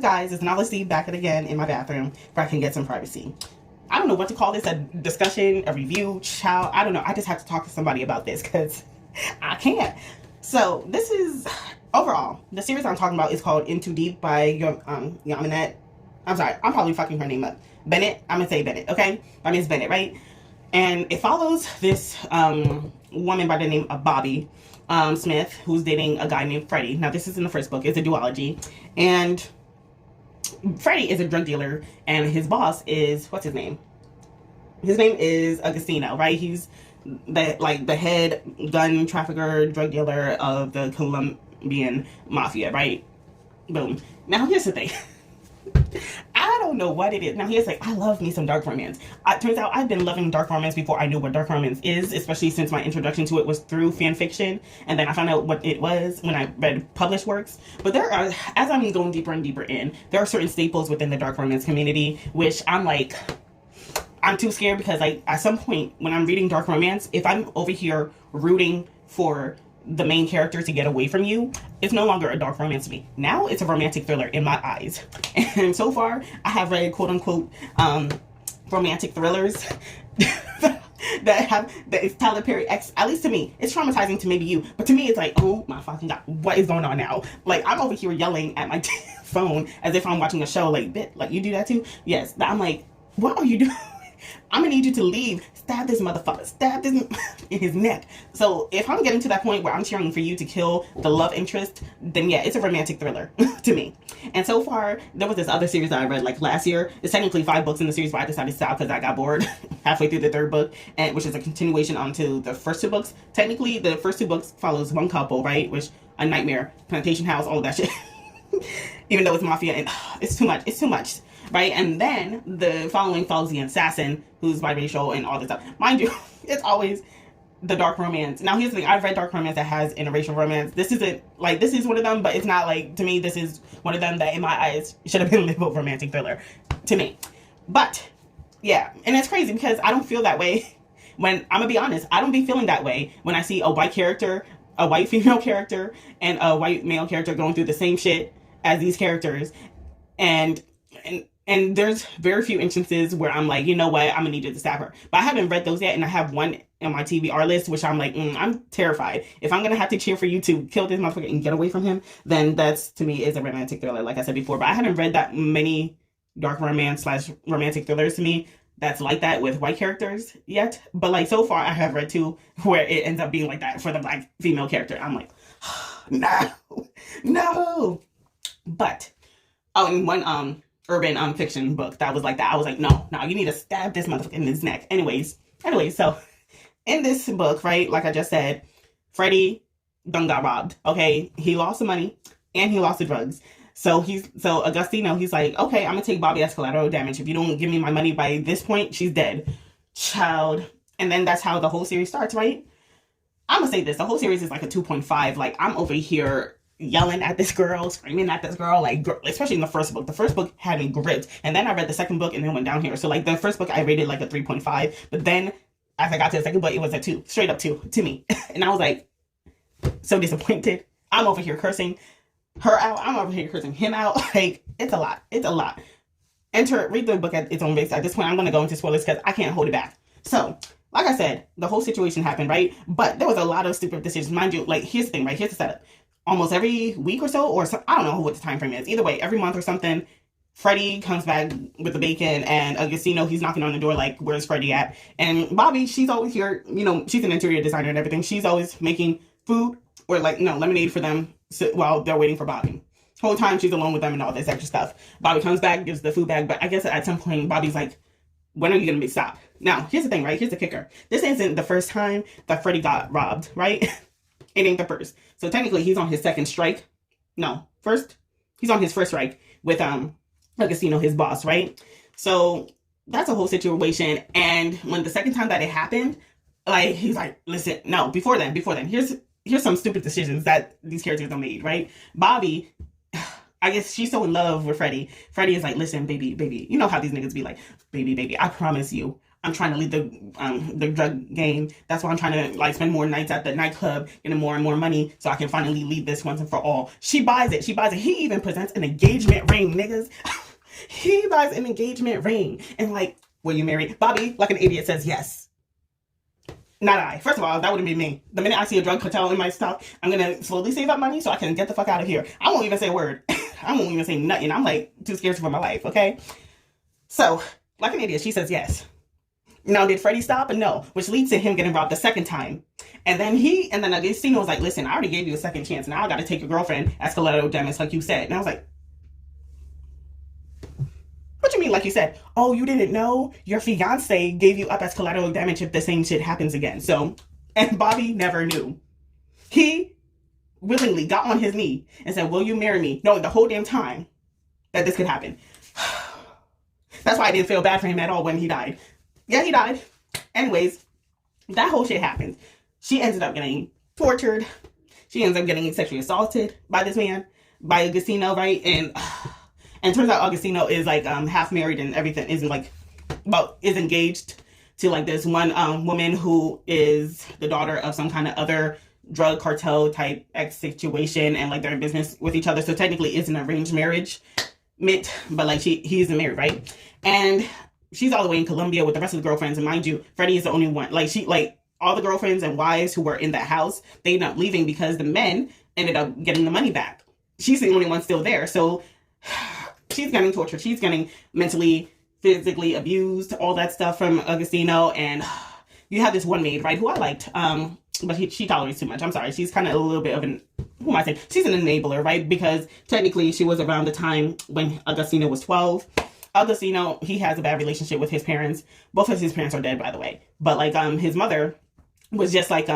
Guys, it's Nala Steve back again in my bathroom where I can get some privacy. I don't know what to call this, a discussion, a review, child. I don't know. I just have to talk to somebody about this because I can't. So this is, overall, the series I'm talking about is called In Too Deep by Yvonne. I'm sorry, I'm probably fucking her name up. Bennett, I'm gonna say Bennett, okay? My name's Bennett, right? And it follows this woman by the name of Bobby Smith, who's dating a guy named Freddie. Now, this is in the first book. It's a duology. And Freddie is a drug dealer, and his boss is, what's his name? His name is Agostino, right? He's the head gun trafficker, drug dealer of the Colombian mafia, right? Boom. Now, here's the thing. I don't know what it is. Now, here's I love me some dark romance. Turns out I've been loving dark romance before I knew what dark romance is, especially since my introduction to it was through fan fiction, and then I found out what it was when I read published works. But there are, as I'm going deeper and deeper in, there are certain staples within the dark romance community, which I'm too scared because at some point when I'm reading dark romance, if I'm over here rooting for the main character to get away from you, it's no longer a dark romance to me. Now it's a romantic thriller in my eyes. And so far, I have read quote unquote romantic thrillers that it's Tyler Perry X. At least to me, it's traumatizing to maybe you, but to me, it's oh my fucking god, what is going on now? I'm over here yelling at my phone as if I'm watching a show. You do that too? Yes. I'm what are you doing? I'm gonna need you to leave. Stab this motherfucker. Stab this in his neck. So if I'm getting to that point where I'm cheering for you to kill the love interest, then yeah, it's a romantic thriller to me. And so far, there was this other series that I read last year. It's technically 5 books in the series, but I decided to stop because I got bored halfway through the 3rd book, and which is a continuation onto the first 2 books. Technically, the first 2 books follows one couple, right? Which a nightmare, plantation house, all of that shit. Even though it's mafia and it's too much. It's too much. Right? And then the following follows the assassin who's biracial and all this stuff. Mind you, it's always the dark romance. Now, here's the thing. I've read dark romance that has interracial romance. This isn't, this is one of them, but it's not to me, this is one of them that in my eyes should have been labeled romantic thriller to me. But, yeah. And it's crazy because I don't feel that way when, I'm gonna be honest, I don't be feeling that way when I see a white character, a white female character, and a white male character going through the same shit as these characters. And there's very few instances where I'm you know what, I'm gonna need you to stab her. But I haven't read those yet, and I have one on my TBR list, which I'm I'm terrified. If I'm gonna have to cheer for you to kill this motherfucker and get away from him, then that's, to me, is a romantic thriller, like I said before. But I haven't read that many dark romance / romantic thrillers to me that's like that with white characters yet. But so far, I have read 2 where it ends up being like that for the black female character. I'm no. But, and one, urban fiction book that was like that. I was no, you need to stab this motherfucker in his neck. Anyways, so in this book, right, like I just said, Freddie done got robbed. Okay, he lost the money and he lost the drugs. So Agostino, he's okay, I'm gonna take Bobby as collateral damage. If you don't give me my money by this point, she's dead, child. And then that's how the whole series starts, right? I'm gonna say this: the whole series is a 2.5. I'm over here yelling at this girl, screaming at this girl, especially in the first book. The first book had me gripped, and then I read the second book and then went down here. So the first book I rated a 3.5, but then as I got to the second book, it was a 2, straight up 2 to me. And I was so disappointed. I'm over here cursing her out. I'm over here cursing him out. It's a lot. It's a lot. Read the book at its own pace. At this point, I'm going to go into spoilers because I can't hold it back. So, like I said, the whole situation happened, right? But there was a lot of stupid decisions. Mind you, here's the thing, right? Here's the setup. Almost every week or so, I don't know what the time frame is. Either way, every month or something, Freddie comes back with the bacon, and Agostino, he's knocking on the door where's Freddie at? And Bobby, she's always here, she's an interior designer and everything. She's always making food or lemonade for them while they're waiting for Bobby. Whole time she's alone with them and all this extra stuff. Bobby comes back, gives the food bag, but I guess at some point Bobby's when are you gonna stop? Now, here's the thing, right? Here's the kicker. This isn't the first time that Freddie got robbed, right? It ain't the first. So technically, he's on his second strike. No, first. He's on his first strike with Agostino, his boss, right? So that's a whole situation. And when the second time that it happened, he's listen, no, before then, here's some stupid decisions that these characters have made, right? Bobby, I guess she's so in love with Freddie. Freddie is listen, baby, you know how these niggas be baby, I promise you, I'm trying to leave the drug game. That's why I'm trying to like spend more nights at the nightclub, getting more and more money, so I can finally leave this once and for all. She buys it. She buys it. He even presents an engagement ring, niggas. He buys an engagement ring and like, will you marry Bobby? Like an idiot says yes. Not I. First of all, that wouldn't be me. The minute I see a drug cartel in my stuff, I'm gonna slowly save up money so I can get the fuck out of here. I won't even say a word. I won't even say nothing. I'm like too scared for my life. Okay. So, like an idiot, she says yes. Now, did Freddie stop? No, which leads to him getting robbed the second time. And then Agostino was like, listen, I already gave you a second chance. Now I got to take your girlfriend as collateral damage, like you said. And I was like, what you mean, like you said? Oh, you didn't know? Your fiance gave you up as collateral damage if the same shit happens again. So, and Bobby never knew. He willingly got on his knee and said, will you marry me? Knowing the whole damn time that this could happen. That's why I didn't feel bad for him at all when he died. Yeah, he died. Anyways, that whole shit happened. She ended up getting tortured. She ends up getting sexually assaulted by this man, by Agostino, right? And turns out Agostino is like half married and everything, is engaged to like this one woman who is the daughter of some kind of other drug cartel type X situation, and like they're in business with each other. So technically it's an arranged marriage, but like he isn't married, right? And she's all the way in Colombia with the rest of the girlfriends, and mind you, Freddie is the only one. Like all the girlfriends and wives who were in that house, they ended up leaving because the men ended up getting the money back. She's the only one still there. So she's getting tortured. She's getting mentally, physically abused, all that stuff from Agostino. And you have this one maid, right, who I liked, but she tolerates too much. I'm sorry. She's kind of a little bit of who am I saying? She's an enabler, right? Because technically she was around the time when Agostino was 12. Agostino, he has a bad relationship with his parents. Both of his parents are dead, by the way. But like his mother was just like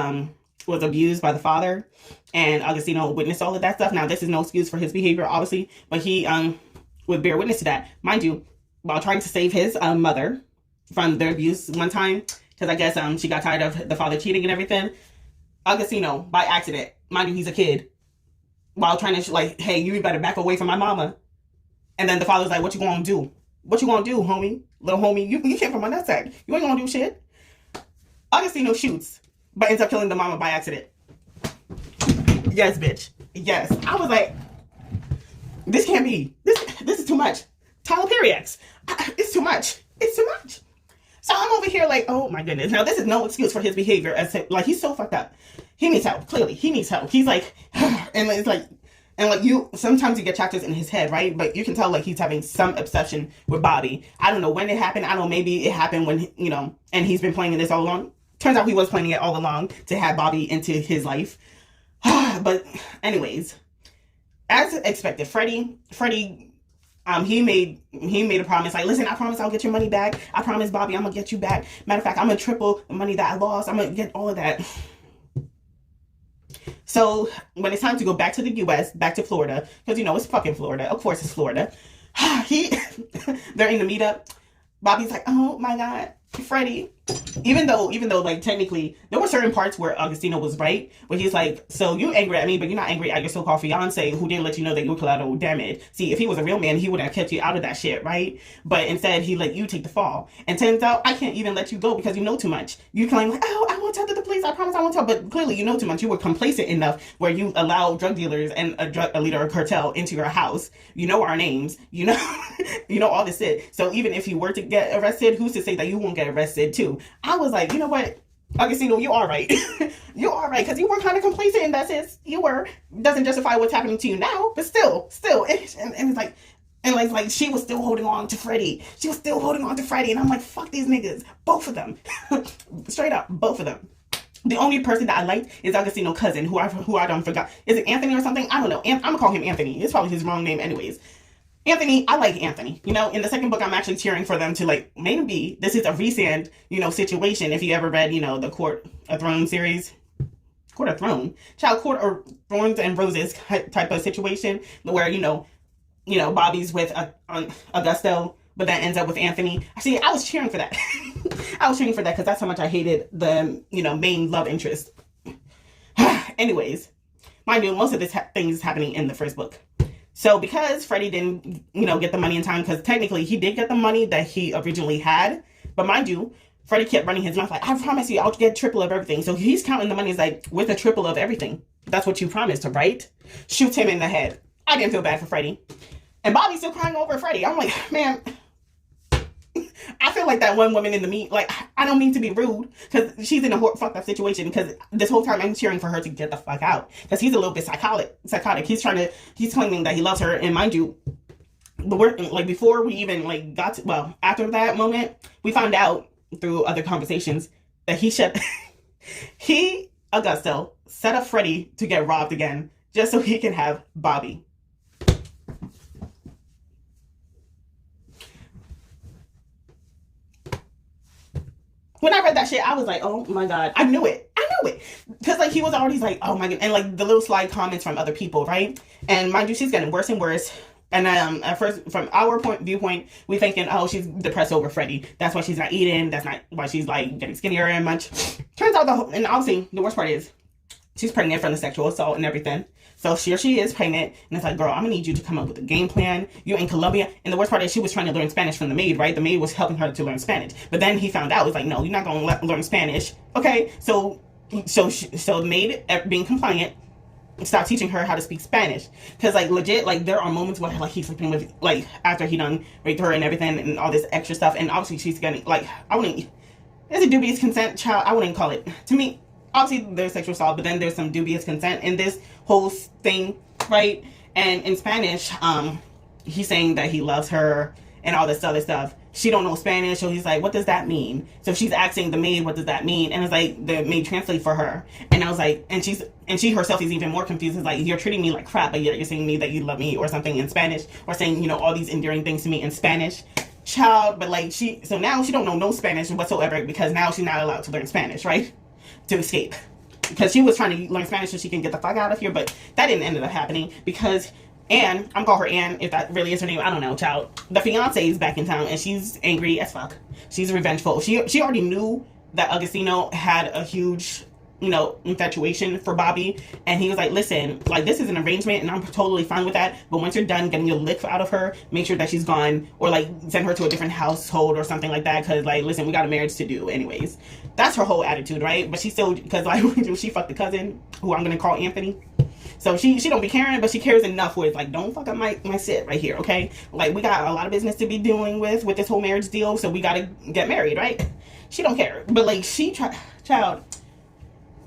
was abused by the father, and Agostino witnessed all of that stuff. Now, this is no excuse for his behavior, obviously, but he would bear witness to that. Mind you, while trying to save his mother from their abuse one time, because I guess she got tired of the father cheating and everything, Agostino, by accident, mind you, he's a kid, while trying to like, hey, you better back away from my mama. And then the father's like, what you gonna do? What you gonna do, homie? Little homie, you came from my nutsack. You ain't gonna do shit. Agostino shoots, but ends up killing the mama by accident. Yes, bitch. Yes. I was like, this can't be. This is too much. Tyler Perry X. It's too much. It's too much. So I'm over here like, oh my goodness. Now, this is no excuse for his behavior. Like, he's so fucked up. He needs help. Clearly, he needs help. He's like, and it's like, and like sometimes you get chapters in his head, right? But you can tell like he's having some obsession with Bobby. I don't know when it happened. I don't know, maybe it happened when, and he's been playing this all along. Turns out he was playing it all along to have Bobby into his life. But anyways, as expected, Freddie, he made a promise, like, listen, I promise I'll get your money back. I promise, Bobby, I'm gonna get you back. Matter of fact, I'm gonna triple the money that I lost. I'm gonna get all of that. So when it's time to go back to the U.S., back to Florida, because it's fucking Florida. Of course it's Florida. They're in the meetup. Bobby's like, oh my God, Freddie. Even though like technically there were certain parts where Agostino was right, but he's like, so you angry at me, but you're not angry at your so-called fiance who didn't let you know that you were collateral damage. See, if he was a real man, he would have kept you out of that shit, right? But instead he let you take the fall. And turns out I can't even let you go because you know too much. You claim like, oh, I won't tell the police, I promise I won't tell, but clearly you know too much. You were complacent enough where you allow drug dealers and a leader of cartel into your house. You know our names, you know all this shit. So even if you were to get arrested, who's to say that you won't get arrested too? I was like, you know what, Agostino, you are right. You are right, because you were kind of complacent in that sense. You were. Doesn't justify what's happening to you now, but still, and it's like, and like she was still holding on to Freddie. She was still holding on to Freddie, and I'm like, fuck these niggas, both of them, straight up, both of them. The only person that I liked is Agostino's cousin, who I don't forgot. Is it Anthony or something? I don't know. I'm gonna call him Anthony. It's probably his wrong name, anyways. Anthony, I like Anthony. In the second book, I'm actually cheering for them to, like, maybe this is a recent, situation. If you ever read, the Court of Thrones series. Court of Thrones? Court of Thorns and Roses type of situation where, Bobby's with Augusto, but that ends up with Anthony. See, I was cheering for that. I was cheering for that because that's how much I hated the, main love interest. Anyways, mind you, most of this thing is happening in the first book. So because Freddie didn't, get the money in time, because technically he did get the money that he originally had. But mind you, Freddie kept running his mouth like, I promise you I'll get triple of everything. So he's counting the money. He's like, with a triple of everything. That's what you promised, right? Shoots him in the head. I didn't feel bad for Freddie. And Bobby's still crying over Freddie. I'm like, man, I feel like that one woman in the meet. Like, I don't mean to be rude, because she's in a fucked up situation, because this whole time I'm cheering for her to get the fuck out. Because he's a little bit psychotic. He's claiming that he loves her. And mind you, like, before we even, like, got to, well, after that moment, we found out through other conversations that Augusto, set up Freddie to get robbed again, just so he can have Bobby. When I read that shit, I was like, oh my God, I knew it. Because, like, he was already like, oh my God. And, like, the little slide comments from other people, right? And mind you, she's getting worse and worse. And at first, from our viewpoint, we thinking, oh, she's depressed over Freddie. That's why she's not eating. That's not why she's, like, getting skinnier and much. Turns out, and obviously, the worst part is, she's pregnant from the sexual assault and everything. So here she is pregnant, and it's like, girl, I'm gonna need you to come up with a game plan. You're in Colombia, and the worst part is she was trying to learn Spanish from the maid, right? The maid was helping her to learn Spanish, but then he found out, was like, no, you're not gonna learn Spanish. Okay, so the maid, being compliant, stop teaching her how to speak Spanish, because, like, legit, like, there are moments where, like, he's sleeping with, like, after he done raped her and everything and all this extra stuff, and obviously she's getting, like, it's a dubious consent, child. I wouldn't call it, to me. Obviously, there's sexual assault, but then there's some dubious consent in this whole thing, right? And in Spanish, he's saying that he loves her and all this other stuff. She don't know Spanish, so he's like, what does that mean? So she's asking the maid, what does that mean? And it's like, the maid translate for her. And I was like, and she herself is even more confused. It's like, you're treating me like crap, but yet you're saying me that you love me or something in Spanish, or saying, you know, all these endearing things to me in Spanish. Child, but like, so now she don't know no Spanish whatsoever, because now she's not allowed to learn Spanish, right? To escape, because she was trying to learn Spanish so she can get the fuck out of here, but that didn't end up happening, because Anne, I'm gonna call her Anne, if that really is her name, I don't know, child. The fiance is back in town, and she's angry as fuck. She's revengeful. She already knew that Augustino had a huge, you know, infatuation for Bobby, and he was like, listen, like, this is an arrangement, and I'm totally fine with that, but once you're done getting your lick out of her, make sure that she's gone, or, like, send her to a different household or something like that, because, like, listen, we got a marriage to do anyways. That's her whole attitude, right? But she still, because, like, she fucked the cousin, who I'm gonna call Anthony. So she don't be caring, but she cares enough where it's like, don't fuck up my shit right here, okay? Like, we got a lot of business to be dealing with this whole marriage deal, so we gotta get married, right? She don't care, but, like, child.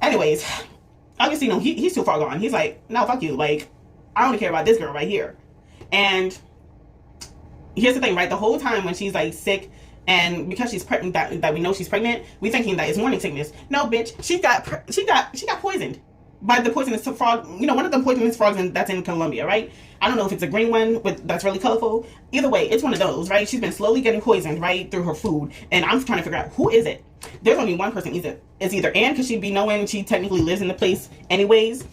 Anyways, obviously, no, he's too far gone. He's like, no, fuck you. Like, I only care about this girl right here. And here's the thing, right? The whole time when she's, like, sick, and because she's pregnant, that we know she's pregnant, we thinking that it's morning sickness. No, bitch, she got poisoned by the poisonous frog. You know, one of the poisonous frogs that's in Colombia, right? I don't know if it's a green one that's really colorful. Either way, it's one of those, right? She's been slowly getting poisoned, right, through her food. And I'm trying to figure out, who is it? There's only one person. It's either Anne, because she'd be knowing she technically lives in the place anyways,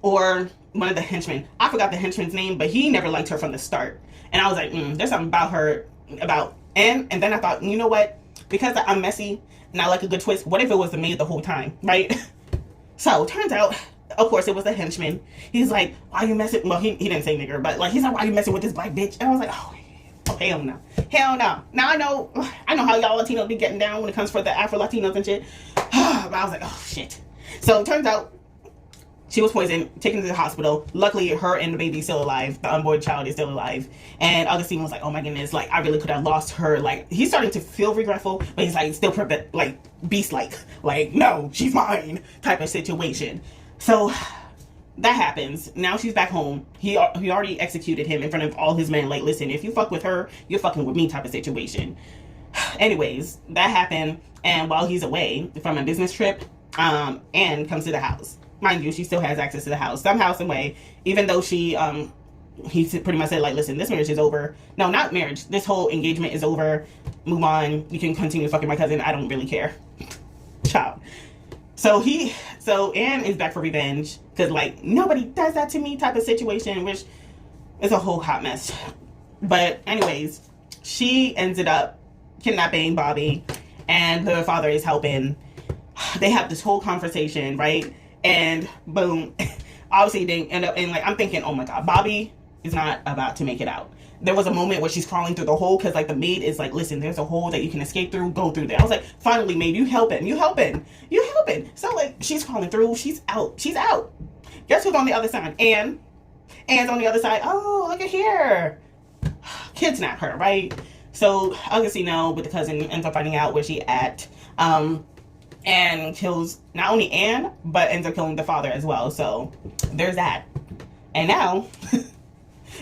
or one of the henchmen. I forgot the henchman's name, but he never liked her from the start. And I was like, there's something about her, about Anne. And then I thought, you know what? Because I'm messy and I like a good twist, what if it was the maid the whole time, right? So, turns out, of course, it was the henchman. He's like, why are you messing? Well, he didn't say nigger, but, like, he's like, why are you messing with this black bitch? And I was like, oh, hell no. Hell no. Now I know how y'all Latinos be getting down when it comes for the Afro-Latinos and shit. But I was like, oh, shit. So, it turns out, she was poisoned, taken to the hospital. Luckily, her and the baby is still alive. The unborn child is still alive. And Augustine was like, oh my goodness, like, I really could have lost her. Like, he's starting to feel regretful, but he's like, still like, beast-like. Like, no, she's mine type of situation. So, that happens. Now she's back home. He already executed him in front of all his men. Like, listen, if you fuck with her, you're fucking with me type of situation. Anyways, that happened. And while he's away from a business trip, Anne comes to the house. Mind you, she still has access to the house somehow, some way, even though he pretty much said, like, listen, this marriage is over. No, not marriage. This whole engagement is over. Move on. You can continue fucking my cousin. I don't really care. Child. So Anne is back for revenge, because, like, nobody does that to me type of situation, which is a whole hot mess. But anyways, she ended up kidnapping Bobby, and her father is helping. They have this whole conversation, right? And boom, obviously they end up, and, like, I'm thinking, oh my God, Bobby is not about to make it out. there was a moment where she's crawling through the hole because like the maid is like, listen, there's a hole that you can escape through, go through there. I was like, finally, maid, you helping. So like she's crawling through, she's out. Guess who's on the other side? Anne's on the other side. Oh, look at here. Kidnap her, right? So Augustino with the cousin ends up finding out where she at, and kills not only Anne, but ends up killing the father as well. So there's that. And now,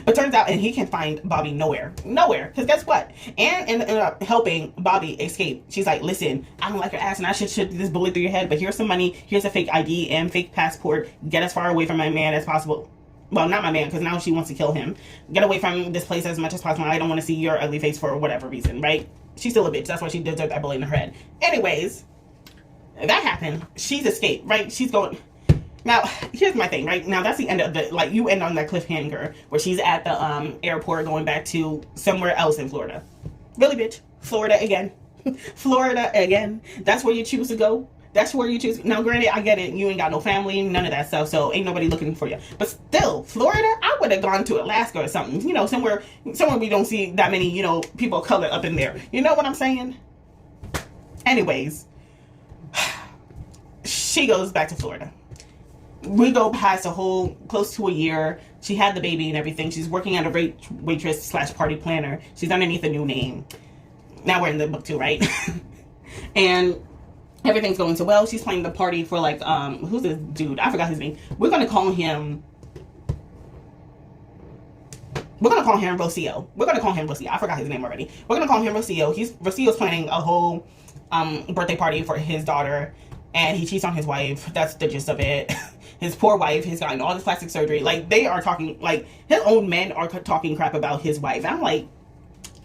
but turns out, and he can find Bobby nowhere. Because guess what? Anne ended up helping Bobby escape. She's like, listen, I don't like your ass and I should shoot this bullet through your head, but here's some money, here's a fake ID and fake passport. Get as far away from my man as possible. Well, not my man, because now she wants to kill him. Get away from this place as much as possible. I don't want to see your ugly face for whatever reason, right? She's still a bitch. That's why she deserved that bullet in her head. Anyways, that happened. She's escaped, right? She's going... Now, here's my thing, right? Now, that's the end of the... Like, you end on that cliffhanger where she's at the airport going back to somewhere else in Florida. Really, bitch? Florida again. Florida again. That's where you choose to go? That's where you choose. Now, granted, I get it. You ain't got no family, none of that stuff, so ain't nobody looking for you. But still, Florida, I would have gone to Alaska or something. You know, somewhere we don't see that many, you know, people of color up in there. You know what I'm saying? Anyways, she goes back to Florida. We go past a whole close to a year. She had the baby and everything. She's working at a waitress / party planner. She's underneath a new name. Now we're in the book too, right? And everything's going so well. She's playing the party for like, who's this dude? I forgot his name. We're going to call him Rocio. I forgot his name already. We're going to call him Rocio. Rocio's planning a whole birthday party for his daughter. And he cheats on his wife. That's the gist of it. His poor wife has gotten all this plastic surgery. Like, they are talking, like, his own men are talking crap about his wife. And I'm like,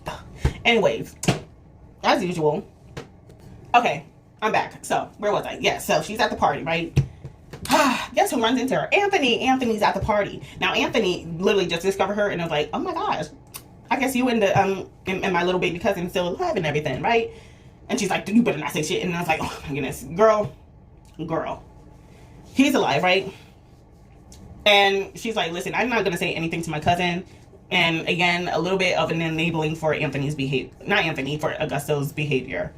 ugh. Anyways, as usual. Okay, I'm back. So, where was I? Yeah, so she's at the party, right? Guess who runs into her? Anthony. Anthony's at the party. Now, Anthony literally just discovered her and was like, oh my gosh, I guess you and the, and my little baby cousin still alive and everything, right? And she's like, you better not say shit. And I was like, oh my goodness, girl, he's alive, right? And she's like, listen, I'm not going to say anything to my cousin. And again, a little bit of an enabling for Anthony's behavior, for Augusto's behavior.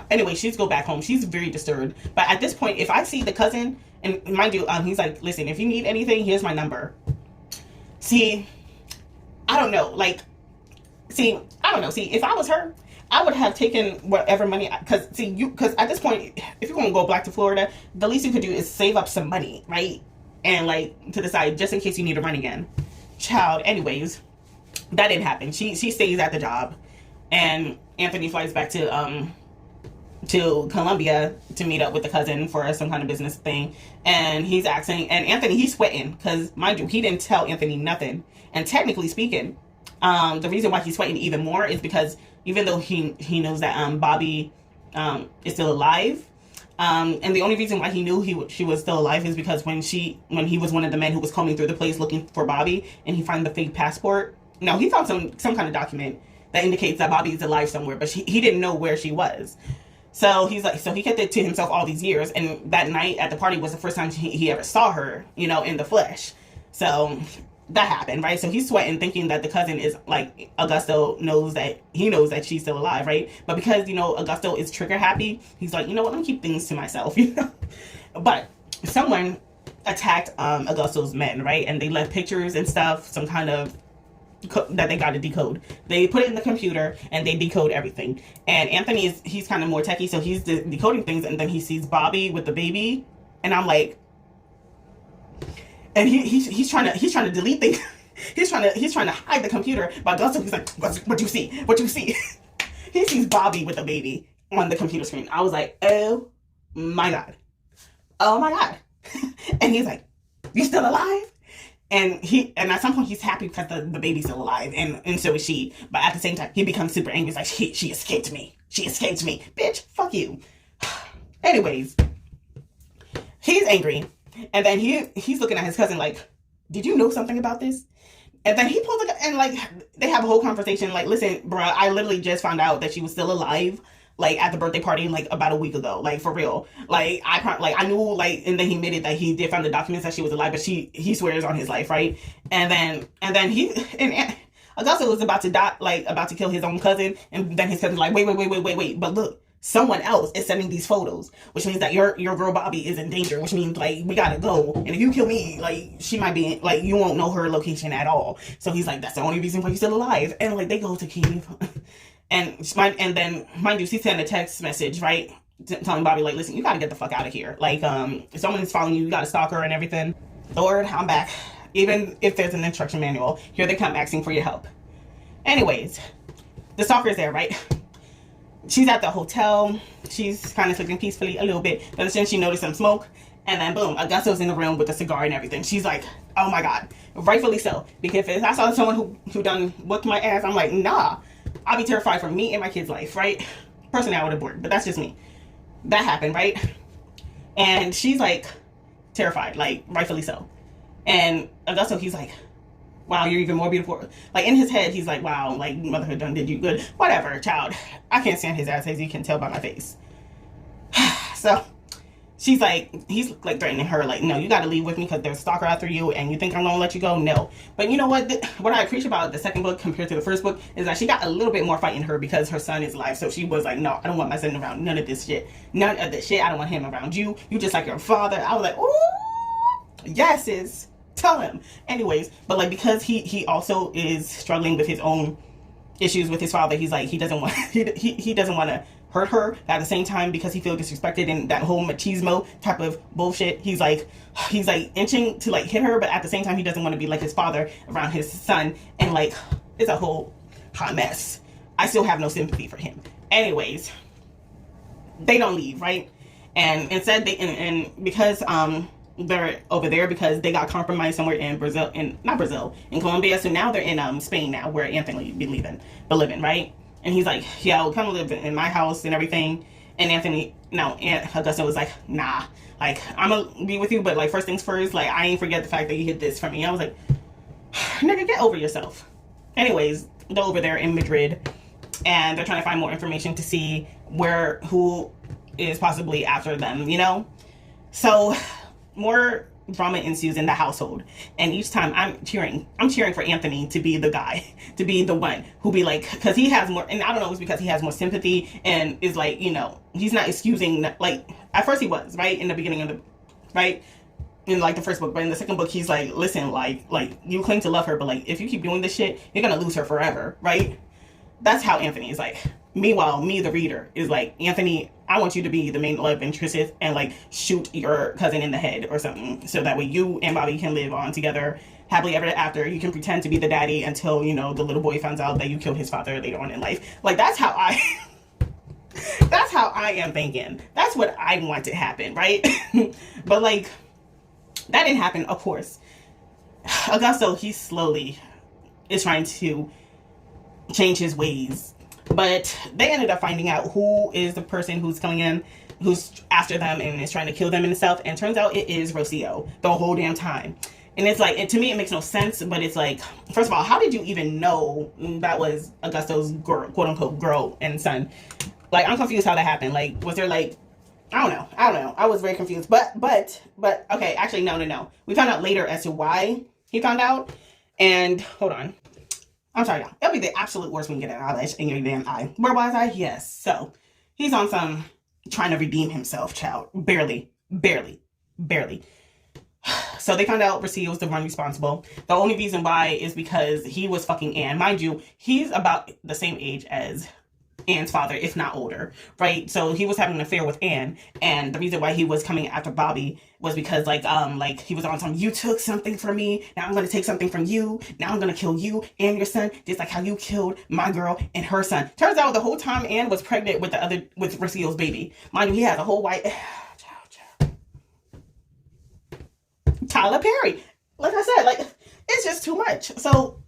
Anyway, she's go back home. She's very disturbed. But at this point, if I see the cousin, and mind you, he's like, listen, if you need anything, here's my number. See, I don't know. See, if I was her, I would have taken whatever money, because at this point, if you're going to go back to Florida, the least you could do is save up some money, right? And like, to the side, just in case you need to run again. Child, anyways, that didn't happen. She stays at the job, and Anthony flies back to Colombia to meet up with the cousin for some kind of business thing. And he's asking, and Anthony, he's sweating, because mind you, he didn't tell Anthony nothing. And technically speaking, the reason why he's sweating even more is because even though he knows that Bobby is still alive, and the only reason why he knew she was still alive is because when he was one of the men who was combing through the place looking for Bobby, and he found the fake passport. No, he found some kind of document that indicates that Bobby is alive somewhere, but he didn't know where she was. So he's like, so he kept it to himself all these years, and that night at the party was the first time he ever saw her, you know, in the flesh. So that happened, right? So he's sweating, thinking that the cousin is like, Augusto knows that she's still alive, right? But because, you know, Augusto is trigger happy, he's like, you know what, let me keep things to myself, you know? But someone attacked Augusto's men, right? And they left pictures and stuff, some kind of that they got to decode. They put it in the computer and they decode everything. And Anthony he's kind of more techie, so he's decoding things, and then he sees Bobby with the baby, and I'm like, and he's trying to delete things. he's trying to hide the computer. But Augusto, he's like, what you see? He sees Bobby with the baby on the computer screen. I was like, oh my god. And he's like, you still alive? And at some point he's happy because the baby's still alive, and so is she. But at the same time, he becomes super angry. He's like, she escaped me. Bitch, fuck you. Anyways, he's angry. And then he's looking at his cousin like, did you know something about this? And then he pulls and like, they have a whole conversation like, listen, bruh, I literally just found out that she was still alive, like at the birthday party, like about a week ago, like for real. Like I knew, like, and then he admitted that he did find the documents that she was alive, but he swears on his life, right? And then Augusto was about to die, like about to kill his own cousin, and then his cousin's like, wait. But look, someone else is sending these photos, which means that your girl Bobby is in danger, which means like we gotta go. And if you kill me, like she might be like you won't know her location at all. So he's like, that's the only reason why you're still alive. And like they go to Kiev, and then mind you, she sent a text message, right, telling Bobby like, listen, you gotta get the fuck out of here. Like if someone's following you, you gotta stalk her and everything. Lord, I'm back. Even if there's an instruction manual, here they come asking for your help. Anyways, the stalker's there, right? She's at the hotel. She's kind of sleeping peacefully a little bit. But then she noticed some smoke. And then boom, Augusto's in the room with a cigar and everything. She's like, oh my God. Rightfully so. Because if I saw someone who done whooped my ass, I'm like, nah. I'll be terrified for me and my kid's life, right? Personally, I would have bored, but that's just me. That happened, right? And she's like terrified, like rightfully so. And Augusto, he's like, wow, you're even more beautiful. Like in his head, he's like, wow, like motherhood done did you good. Whatever, child. I can't stand his ass, as you can tell by my face. So he's like threatening her, like, no, you got to leave with me because there's a stalker after you, and you think I'm gonna let you go? No. But you know what? What I appreciate about the second book compared to the first book is that she got a little bit more fight in her because her son is alive. So she was like, no, I don't want my son around none of this shit. None of this shit. I don't want him around you. You just like your father. I was like, ooh, yes, sis. Tell him. Anyways, but like because he also is struggling with his own issues with his father, he's like he doesn't want he doesn't want to hurt her. At the same time, because he feels disrespected and that whole machismo type of bullshit, he's like inching to like hit her, but at the same time he doesn't want to be like his father around his son, and like it's a whole hot mess. I still have no sympathy for him. Anyways, they don't leave, right? And instead they and because they're over there because they got compromised somewhere in Brazil, in Colombia. So now they're in Spain now, where Anthony be living, right? And he's like, yo, come live in my house and everything. And Augusto was like, nah, like I'm gonna be with you, but like first things first, like I ain't forget the fact that you hid this from me. I was like, nigga, get over yourself. Anyways, they're over there in Madrid, and they're trying to find more information to see who is possibly after them, you know? So more drama ensues in the household, and each time I'm cheering for Anthony to be the guy, to be the one who be like, because he has more, and I don't know, it's because he has more sympathy and is like, you know, he's not excusing, like at first he was, right, in the beginning of the, right, in like the first book, but in the second book he's like, listen, like you claim to love her, but like if you keep doing this shit, you're gonna lose her forever, right? That's how Anthony is like. Meanwhile, me, the reader, is like, Anthony, I want you to be the main love interest and like shoot your cousin in the head or something, so that way you and Bobby can live on together happily ever after. You can pretend to be the daddy until, you know, the little boy finds out that you killed his father later on in life. Like that's how I am thinking. That's what I want to happen, right? But like that didn't happen, of course. Augusto, he slowly is trying to change his ways. But they ended up finding out who is the person who's coming in, who's after them and is trying to kill them and stuff. And turns out it is Rocio the whole damn time. And it's like, to me, it makes no sense. But it's like, first of all, how did you even know that was Augusto's girl, quote unquote, girl and son? Like, I'm confused how that happened. Like, was there like, I don't know. I was very confused. But okay, actually, no. We found out later as to why he found out. And hold on. I'm sorry, y'all. It'll be the absolute worst when you get an eyelash in your damn eye. Where was I? Yes. So, he's on some trying to redeem himself, child. Barely. So, they found out Rocio was the one responsible. The only reason why is because he was fucking Anne. Mind you, he's about the same age as Anne's father, if not older, right? So he was having an affair with Anne, and the reason why he was coming after Bobby was because like he was on some, you took something from me, now I'm gonna take something from you, now I'm gonna kill you and your son, just like how you killed my girl and her son. Turns out the whole time Anne was pregnant with Rocio's baby. Mind you, he had a whole white Tyler Perry. Like I said, like it's just too much. So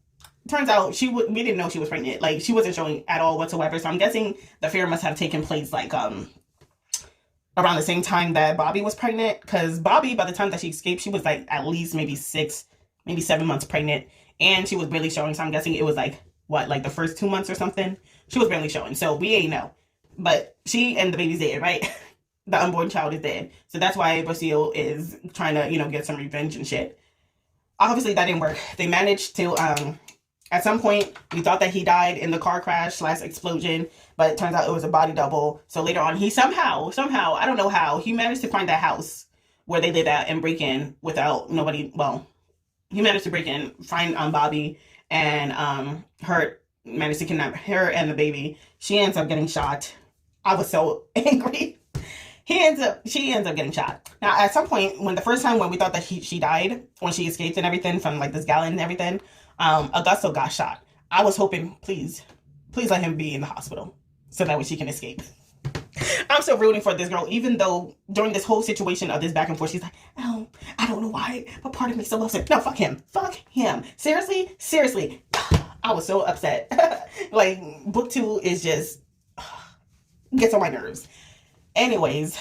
turns out we didn't know she was pregnant. Like she wasn't showing at all whatsoever. So I'm guessing the affair must have taken place like around the same time that Bobby was pregnant. Because Bobby, by the time that she escaped, she was like at least maybe 7 months pregnant, and she was barely showing. So I'm guessing it was like like the first 2 months or something. She was barely showing. So we ain't know. But she and the baby's dead, right? The unborn child is dead. So that's why Rocio is trying to, get some revenge and shit. Obviously that didn't work. They managed to At some point, we thought that he died in the car crash slash explosion, but it turns out it was a body double. So later on, he somehow, I don't know how, he managed to find that house where they lived at and break in without nobody. Well, he managed to break in, find Bobby, and managed to kidnap her and the baby. She ends up getting shot. I was so angry. She ends up getting shot. Now, at some point, when we thought that she died, when she escaped and everything from like this gallon and everything, Augusto got shot. I was hoping, please let him be in the hospital so that way she can escape. I'm still rooting for this girl, even though during this whole situation of this back and forth, she's like, oh, I don't know why, but part of me still loves him. No, fuck him. Seriously. I was so upset. Like, book 2 is just gets on my nerves. Anyways,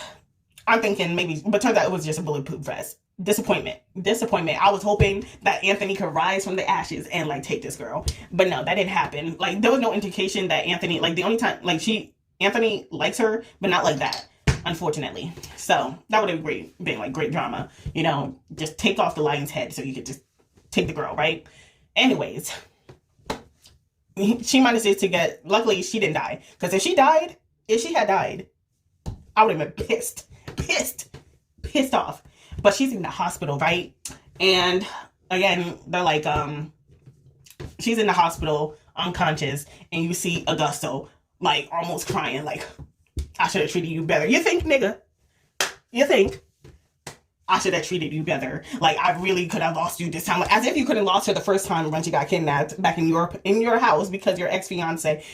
I'm thinking maybe, but turns out it was just a bulletproof vest. Disappointment. I was hoping that Anthony could rise from the ashes and like take this girl, but no, that didn't happen. Like, there was no indication that Anthony, like, the only time, like, Anthony likes her, but not like that, unfortunately. So that would have been like great drama, you know, just take off the lion's head so you could just take the girl, right? Anyways, she manages to get, luckily she didn't die, because if she had died, I would have been pissed off. But she's in the hospital, right? And again, they're like, she's in the hospital, unconscious, and you see Augusto, like, almost crying, like, I should have treated you better. You think, nigga? You think? I should have treated you better. Like, I really could have lost you this time. Like, as if you couldn't lost her the first time when she got kidnapped back in your house because your ex-fiance.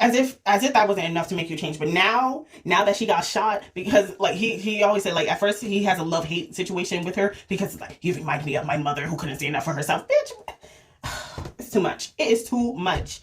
As if that wasn't enough to make you change. But now that she got shot, because like he always said, like, at first he has a love-hate situation with her because, like, you remind me of my mother who couldn't stand up for herself. Bitch, it's too much. It is too much.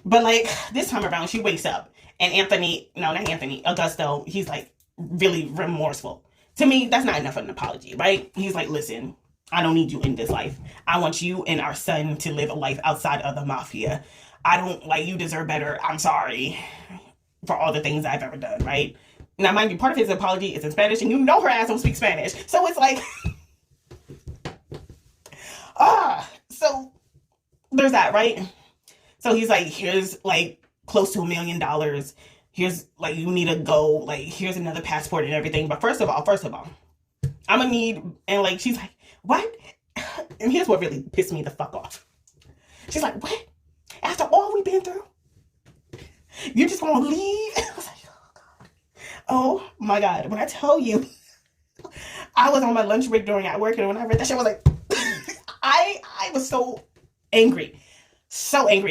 But like, this time around, she wakes up and Augusto, he's like really remorseful. To me, that's not enough of an apology, right? He's like, listen, I don't need you in this life. I want you and our son to live a life outside of the mafia. I don't, like, you deserve better. I'm sorry for all the things I've ever done, right? Now, mind you, part of his apology is in Spanish, and you know her ass don't speak Spanish. So it's like, so there's that, right? So he's like, here's like close to $1 million. Here's, like, you need to go, like, here's another passport and everything. But first of all, I'm gonna need, and like, she's like, what? And here's what really pissed me the fuck off. She's like, what? After all we've been through, you're just gonna leave? I was like, oh God. Oh my God. When I tell you, I was on my lunch break at work, and when I read that shit, I was like, I was so angry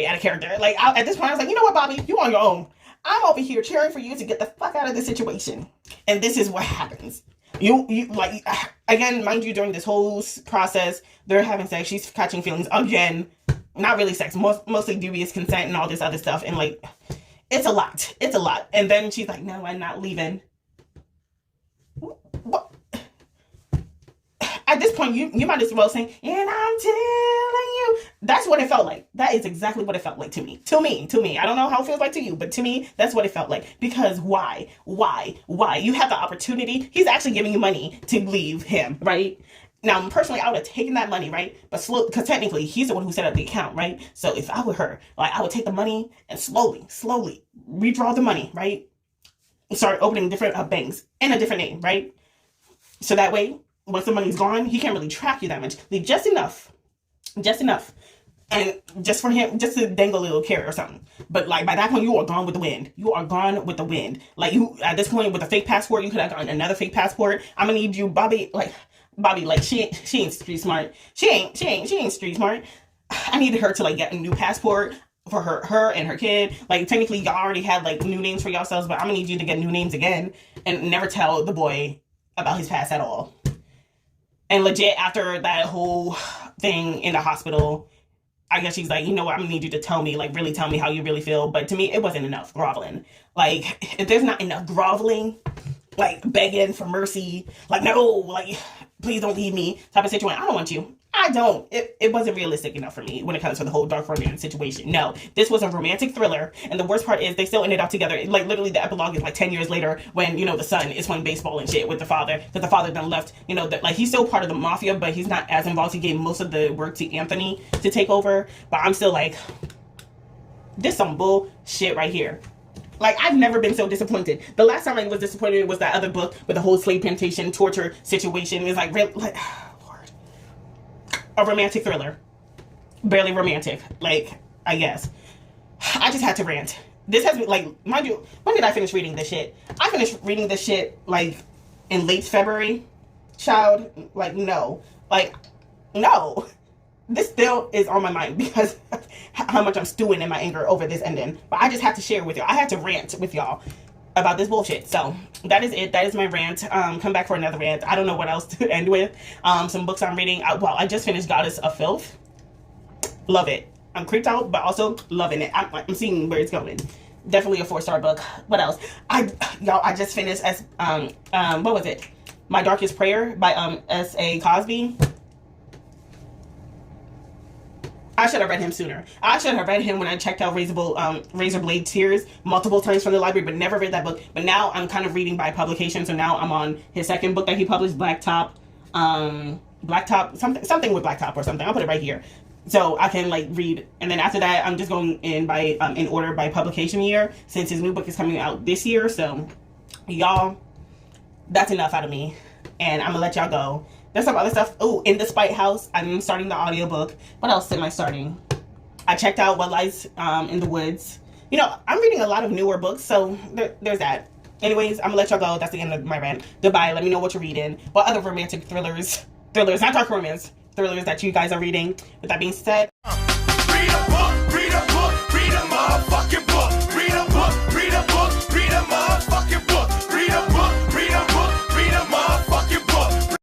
at a character. Like, at this point, I was like, you know what, Bobby? You on your own. I'm over here cheering for you to get the fuck out of this situation. And this is what happens. You like, again, mind you, during this whole process, they're having sex. She's catching feelings again. Not really sex, mostly dubious consent and all this other stuff. And like, it's a lot. And then she's like, no, I'm not leaving. What? At this point, you might as well say, and I'm telling you. That's what it felt like. That is exactly what it felt like to me. To me. I don't know how it feels like to you, but to me, that's what it felt like. Because why? You have the opportunity. He's actually giving you money to leave him, right? Now, personally, I would have taken that money, right? But because technically, he's the one who set up the account, right? So if I were her, like, I would take the money and slowly redraw the money, right? Start opening different banks in a different name, right? So that way, once the money's gone, he can't really track you that much. Leave just enough. And just for him, just to dangle a little carrot or something. But like, by that point, you are gone with the wind. Like, you, at this point, with a fake passport, you could have gotten another fake passport. I'm gonna need you, Bobby, like, she ain't street smart. She ain't street smart. I needed her to, like, get a new passport for her and her kid. Like, technically, y'all already had, like, new names for yourselves, but I'm gonna need you to get new names again and never tell the boy about his past at all. And legit, after that whole thing in the hospital, I guess she's like, you know what, I'm gonna need you to tell me, like, really tell me how you really feel. But to me, it wasn't enough groveling. Like, if there's not enough groveling, like, begging for mercy, like, no, like, please don't leave me type of situation, I don't want you. I don't. It wasn't realistic enough for me when it comes to the whole dark romance situation. No, this was a romantic thriller, and the worst part is they still ended up together. Like literally, the epilogue is like 10 years later when the son is playing baseball and shit with the father, because the father then left. Like he's still part of the mafia, but he's not as involved. He gave most of the work to Anthony to take over. But I'm still like, this some bullshit right here. Like, I've never been so disappointed. The last time I was disappointed was that other book with the whole slave plantation torture situation. It was like, really, like, Lord. A romantic thriller. Barely romantic. Like, I guess. I just had to rant. This has been, like, mind you, when did I finish reading this shit? I finished reading this shit, like, in late February. Child, like, no. Like, no. This still is on my mind because how much I'm stewing in my anger over this ending. But I just had to share with y'all. I had to rant with y'all about this bullshit. So that is it. That is my rant. Come back for another rant. I don't know what else to end with. Some books I'm reading. I just finished Goddess of Filth. Love it. I'm creeped out, but also loving it. I'm seeing where it's going. Definitely a 4-star book. What else? I just finished what was it? My Darkest Prayer by S.A. Cosby. I should have read him sooner. I should have read him when I checked out Razor Blade Tears multiple times from the library, but never read that book. But now I'm kind of reading by publication, so now I'm on his second book that he published, Blacktop, something with Blacktop or something. I'll put it right here, so I can like read. And then after that, I'm just going in by in order by publication year, since his new book is coming out this year. So, y'all, that's enough out of me, and I'm gonna let y'all go. There's some other stuff. Oh, In the Spite House. I'm starting the audiobook. What else am I starting? I checked out What Lies in the Woods. I'm reading a lot of newer books, so there's that. Anyways, I'm gonna let y'all go. That's the end of my rant. Goodbye. Let me know what you're reading. What other romantic thrillers, not dark romance, thrillers that you guys are reading. With that being said...